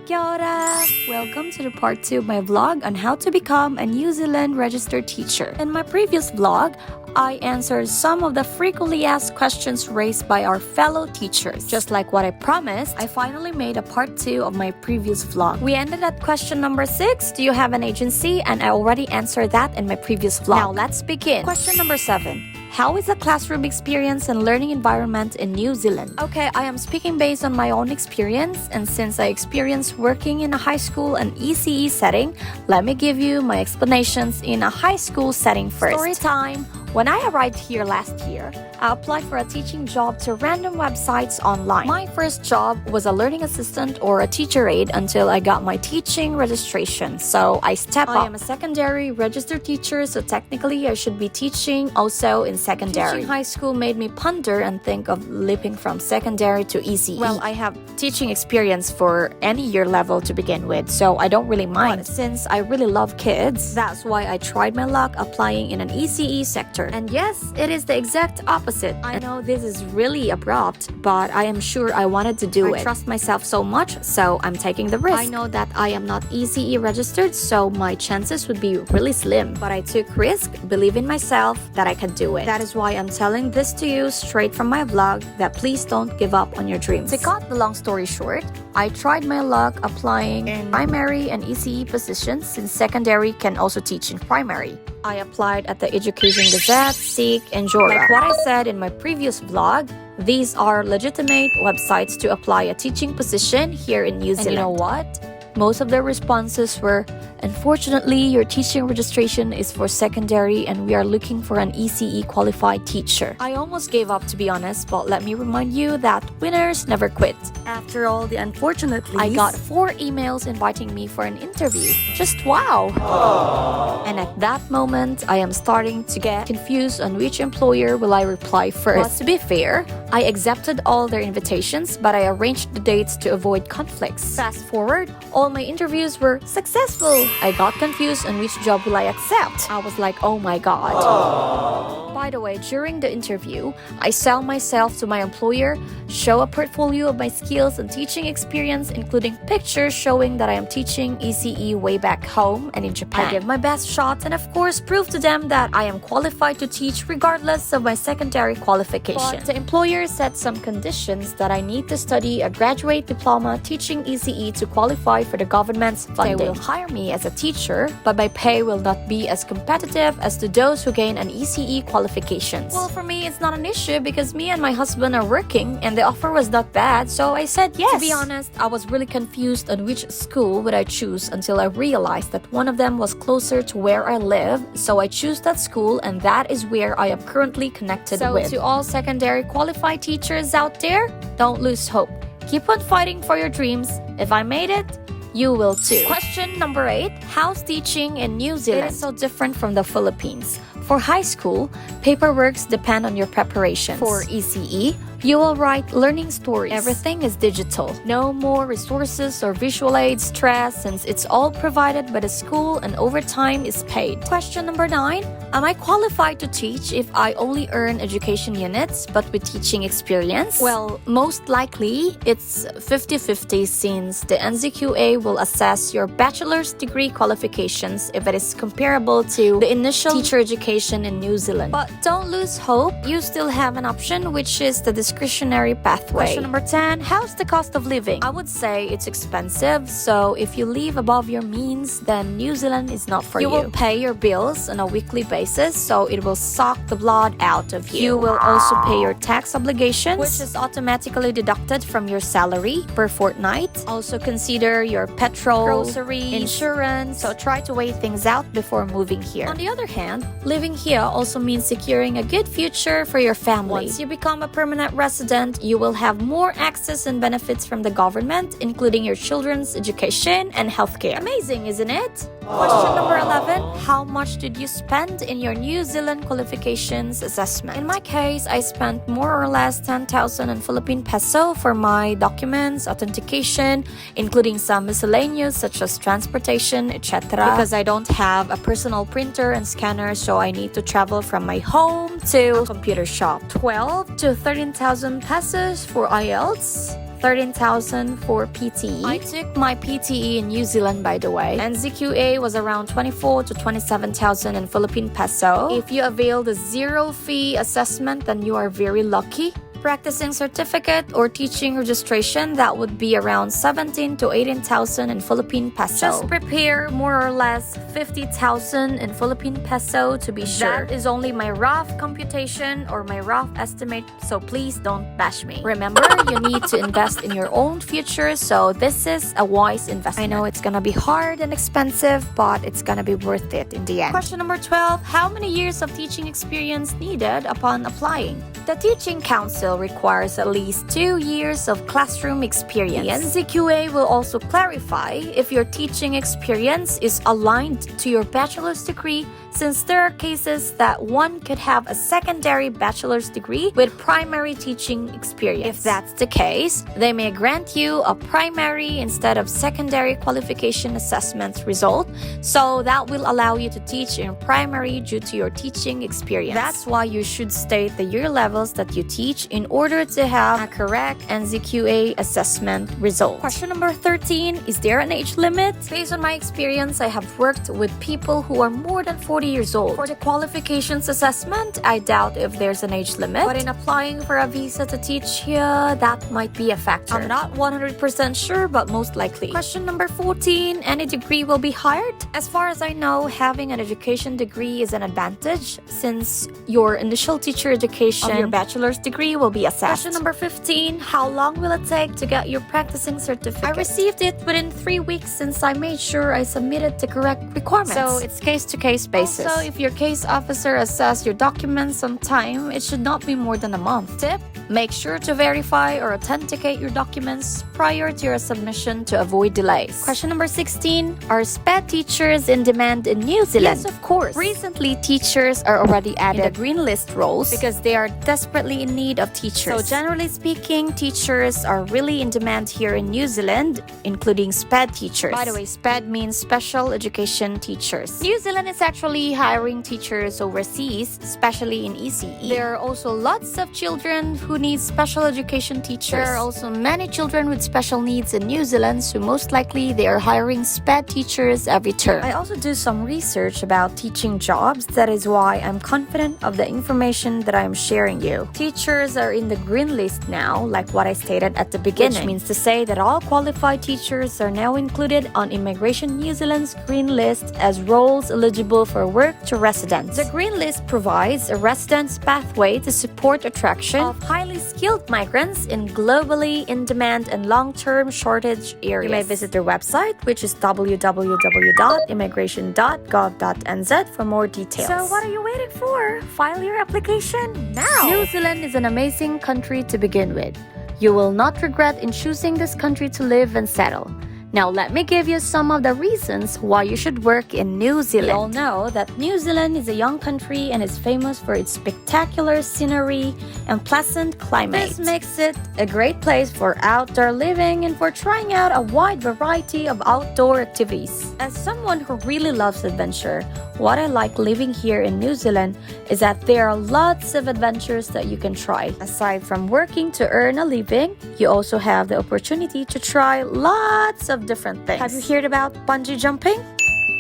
Kia ora! Welcome to the part 2 of my vlog on how to become a New Zealand registered teacher. In my previous vlog, I answered some of the frequently asked questions raised by our fellow teachers. Just like what I promised, I finally made a part 2 of my previous vlog. We ended at question number 6, do you have an agency? And I already answered that in my previous vlog. Now let's begin. Question number 7. How is the classroom experience and learning environment in New Zealand? Okay, I am speaking based on my own experience, and since I experienced working in a high school and ECE setting, let me give you my explanations in a high school setting first. Story time! When I arrived here last year, I applied for a teaching job to random websites online. My first job was a learning assistant or a teacher aide until I got my teaching registration, so I stepped up. I am a secondary registered teacher, so technically I should be teaching also in secondary. Teaching high school made me ponder and think of leaping from secondary to ECE. Well, I have teaching experience for any year level to begin with, so I don't really mind. But since I really love kids, that's why I tried my luck applying in an ECE sector. And yes, it is the exact opposite. I know this is really abrupt, but I am sure I wanted to do it. I trust myself so much, so I'm taking the risk. I know that I am not ECE registered, so my chances would be really slim. But I took risk, believe in myself that I could do it. That is why I'm telling this to you straight from my vlog, that please don't give up on your dreams. To cut the long story short, I tried my luck applying in primary and ECE positions, since secondary can also teach in primary. I applied at the Education Gazette, Seek, and Jora. Like what I said in my previous vlog, these are legitimate websites to apply a teaching position here in New Zealand. And you know what? Most of their responses were, unfortunately, your teaching registration is for secondary and we are looking for an ECE qualified teacher. I almost gave up, to be honest, but let me remind you that winners never quit. After all the unfortunately, I got 4 emails inviting me for an interview. Just wow! Aww. And at that moment, I am starting to get confused on which employer will I reply first. But to be fair, I accepted all their invitations, but I arranged the dates to avoid conflicts. Fast forward, all my interviews were successful. I got confused on which job will I accept. I was like, oh my god. Aww. By the way, during the interview, I sell myself to my employer, show a portfolio of my skills and teaching experience, including pictures showing that I am teaching ECE way back home and in Japan. I give my best shot and of course prove to them that I am qualified to teach regardless of my secondary qualification. But the employer set some conditions that I need to study a graduate diploma teaching ECE to qualify for the government's funding. They will hire me as a teacher, but my pay will not be as competitive as to those who gain an ECE qualifications. Well, for me, it's not an issue because me and my husband are working and the offer was not bad, so I said yes. To be honest, I was really confused on which school would I choose until I realized that one of them was closer to where I live, so I chose that school and that is where I am currently connected with. So to all secondary qualified teachers out there, don't lose hope. Keep on fighting for your dreams. If I made it, you will too. Question number 8. How's teaching in New Zealand? It is so different from the Philippines. For high school, paperworks depend on your preparations. For ECE, you will write learning stories. Everything is digital. No more resources or visual aids stress since it's all provided by the school and overtime is paid. Question number 9. Am I qualified to teach if I only earn education units but with teaching experience? Well, most likely it's 50-50 since the NZQA will assess your bachelor's degree qualifications if it is comparable to the initial teacher education in New Zealand. But don't lose hope. You still have an option, which is the discretionary pathway. Question number 10. How's the cost of living? I would say it's expensive, so if you live above your means, then New Zealand is not for you. You will pay your bills on a weekly basis, so it will suck the blood out of you. You will also pay your tax obligations, which is automatically deducted from your salary per fortnight. Also consider your petrol, groceries, insurance, so try to weigh things out before moving here. On the other hand, living here also means securing a good future for your family. Once you become a permanent resident, you will have more access and benefits from the government, including your children's education and healthcare. Amazing, isn't it? Question number 11. How much did you spend in your New Zealand qualifications assessment? In my case, I spent more or less 10,000 in Philippine peso for my documents, authentication, including some miscellaneous such as transportation, etc. Because I don't have a personal printer and scanner, so I need to travel from my home to a computer shop. 12 to 13,000 pesos for IELTS. 13,000 for PTE. I took my PTE in New Zealand, by the way, and 𝗔𝘀𝗸𝗏 was around 24 to 27,000 in Philippine peso. If you avail the zero fee assessment, then you are very lucky. Practicing certificate or teaching registration, that would be around 17 to 18,000 in Philippine peso. Just prepare more or less 50,000 in Philippine peso to be sure. That is only my rough computation or my rough estimate, so please don't bash me. Remember, you need to invest in your own future, so this is a wise investment. I know it's gonna be hard and expensive, but it's gonna be worth it in the end. Question number 12, how many years of teaching experience needed upon applying? The Teaching Council requires at least 2 years of classroom experience. The 𝗔𝘀𝗏 will also clarify if your teaching experience is aligned to your bachelor's degree, since there are cases that one could have a secondary bachelor's degree with primary teaching experience. If that's the case, they may grant you a primary instead of secondary qualification assessment result, so that will allow you to teach in primary due to your teaching experience. That's why you should state the year levels that you teach in order to have a correct 𝗁𝗁𝗃 assessment result. Question number 13, is there an age limit? Based on my experience, I have worked with people who are more than 40 years old. For the qualifications assessment, I doubt if there's an age limit, but in applying for a visa to teach here, that might be a factor. I'm not 100% sure, but most likely. Question number 14, any degree will be hired? As far as I know, having an education degree is an advantage, since your initial teacher education of your bachelor's degree will be assessed. Question number 15, how long will it take to get your practicing certificate? I received it within 3 weeks since I made sure I submitted the correct requirements. So it's case-to-case basis. Also, if your case officer assesses your documents on time, it should not be more than a month. Tip, make sure to verify or authenticate your documents prior to your submission to avoid delays. Question number 16, are SPED teachers in demand in New Zealand? Yes, of course. Recently, teachers are already added in the green list roles because they are desperately in need of teachers. So generally speaking, teachers are really in demand here in New Zealand, including SPED teachers. By the way, SPED means special education teachers. New Zealand is actually hiring teachers overseas, especially in ECE. There are also lots of children who need special education teachers. There are also many children with special needs in New Zealand, so most likely they are hiring SPED teachers every term. I also do some research about teaching jobs. That is why I'm confident of the information that I'm sharing you. Teachers are in the green list now, like what I stated at the beginning, which means to say that all qualified teachers are now included on Immigration New Zealand's green list as roles eligible for work to residents. The green list provides a residence pathway to support attraction of highly skilled migrants in globally in-demand and long-term shortage areas. You may visit their website, which is www.immigration.gov.nz for more details. So what are you waiting for? File your application now! New Zealand is an amazing country to begin with. You will not regret in choosing this country to live and settle. Now let me give you some of the reasons why you should work in New Zealand. We all know that New Zealand is a young country and is famous for its spectacular scenery and pleasant climate. This makes it a great place for outdoor living and for trying out a wide variety of outdoor activities. As someone who really loves adventure, what I like living here in New Zealand is that there are lots of adventures that you can try. Aside from working to earn a living, you also have the opportunity to try lots of different things. Have you heard about bungee jumping?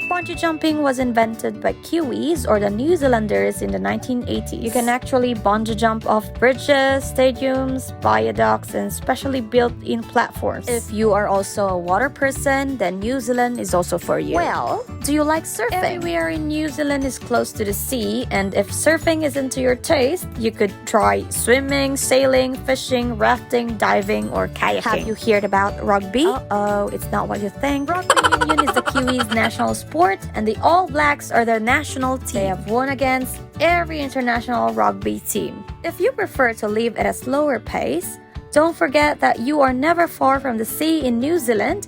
Bungee jumping was invented by Kiwis or the New Zealanders in the 1980s. You can actually bungee jump off bridges, stadiums, viaducts, and specially built-in platforms. If you are also a water person, then New Zealand is also for you. Well, do you like surfing? Everywhere in New Zealand is close to the sea, and if surfing isn't to your taste, you could try swimming, sailing, fishing, rafting, diving, or kayaking. Have you heard about rugby? Uh-oh, it's not what you think. Rugby union is the Kiwis' national sport, and the All Blacks are their national team. They have won against every international rugby team. If you prefer to live at a slower pace, don't forget that you are never far from the sea in New Zealand.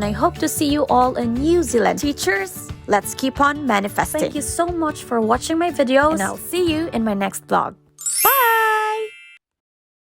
and I hope to see you all in New Zealand. Teachers, let's keep on manifesting. Thank you so much for watching my videos, and I'll see you in my next vlog.